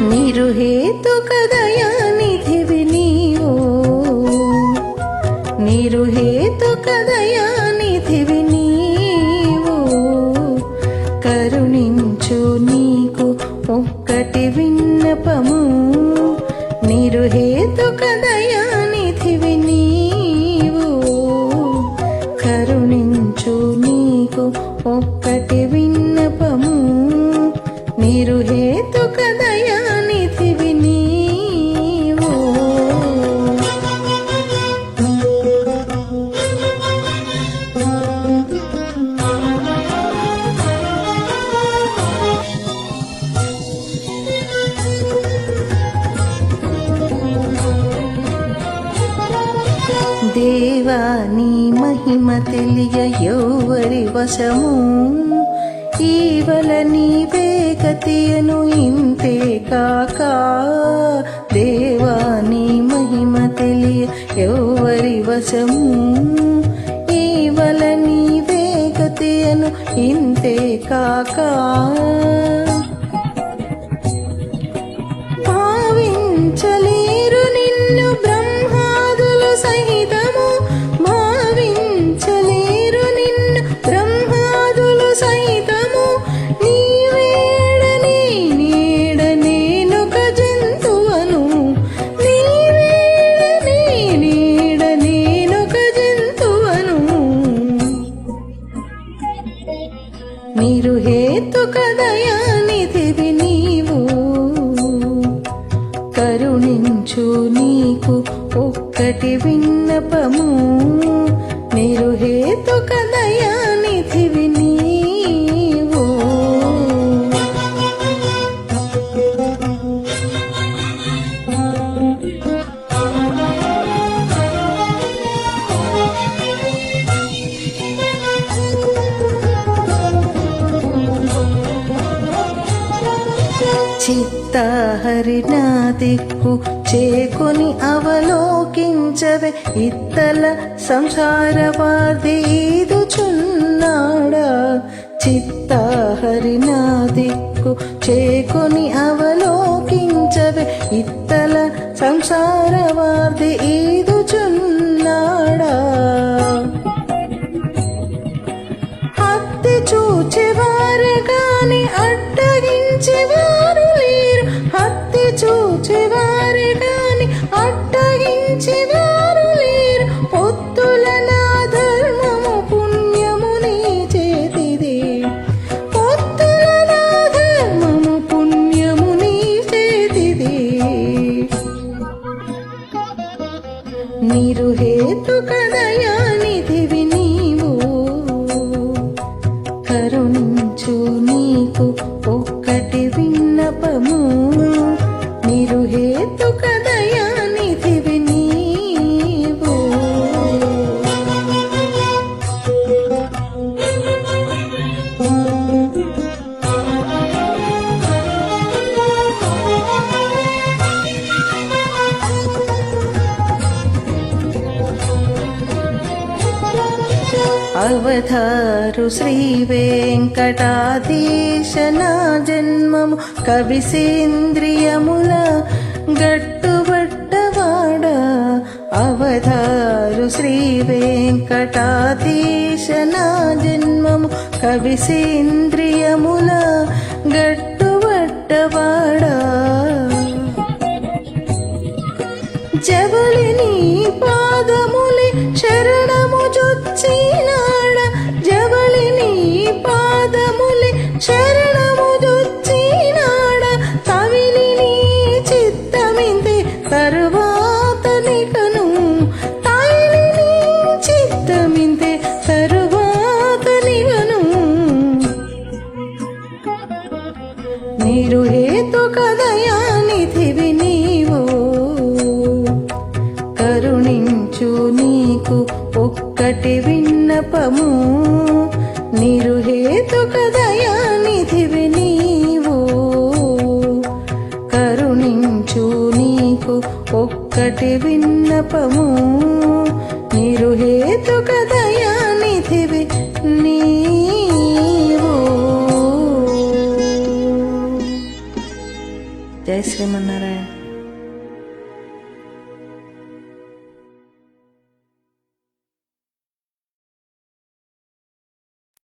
నిరుహేతుక దయానిధివి నీవు, నిరుహేతుక దయానిధివి నీవు, కరుణించు నీకు ఒక్కటి విన్నపము. నిరుహేతుక దయానిధివి నీవు, కరుణించు నీకు ఒక్కటి విన్నపము. నిరుహేతుక దయానిధివి నీవు. దేవా నీ మహిమ తెలియ ఎవరి వశము, ఈవల నీవే గతియను ఇంతే కాక. దేవా నీ మహిమ తెలియ ఎవరి వశము, ఈవల నీవే గతియను ఇంతే కాక. భావించలేరు నిన్ను బ్రహ్మాదులు సహితము, భావించలేరు నిన్ను బ్రహ్మాదులు సహితము. నీవేడనే నీడనేనొక జంతువను, నీవేడనే నీడనేనొక జంతువను. నిరుహేతుక దయానిధివి నీవు, కరుణించు నీకు ఒక్కటి విన్నపము. నిరుహేతుక దయానిధివి నీవు. చిత్తహరి నా దిక్కు చేకొని అవలోకించవే, ఇత్తల సంసార వార్ది ఈదుచున్నాడా. చిత్తహరి నా దిక్కు చేకొని అవలోకించవే, ఇత్తల సంసార వార్ది ఈదుచున్నాడా. హత్తి చూచేవారు గాని అడ్డగించేవారు లేరు, హత్తి చూచేవారు గాని అడ్డగించేవారు లేరు. పొత్తుల నా ధర్మము పుణ్యము నీ చేతిదే, పొత్తుల నా ధర్మము పుణ్యము నీ చేతిదే. నిరుహేతుక దయానిధివి నీవు, కరుణించు నీకు ఒక్కటి విన్నపము. నిరుహేతుక దయానిధివి నీవు. అవతారు శ్రీ వెంకటాధీశ నా జన్మము, కవిసేంద్రియముల గట్టుబట్టవాడ. అవతారు శ్రీ వెంకటాధీశ నా జన్మము, కవిసేంద్రియముల గట్టుబట్టవాడ. జబలి నీ పాదములే శరణము జొచ్చినాడ, జబలి నీ పాదములే శరణము జొచ్చినాడ. తవిలి నీ చిత్తమింతే తరువాత నికను, తవిలి నీ చిత్తమింతే తరువాత నికను. నిరుహేతుక దయానిధివి నీవు, కరుణించు నీకు ఒక్కటి విన్నపము. నిరుహేతుక దయానిధివి నీవు, కరుణించు నీకు ఒక్కటి విన్నపము. నిరుహేతుక దయానిధివి నీవు. జయ జయ శ్రీమన్నారాయణ.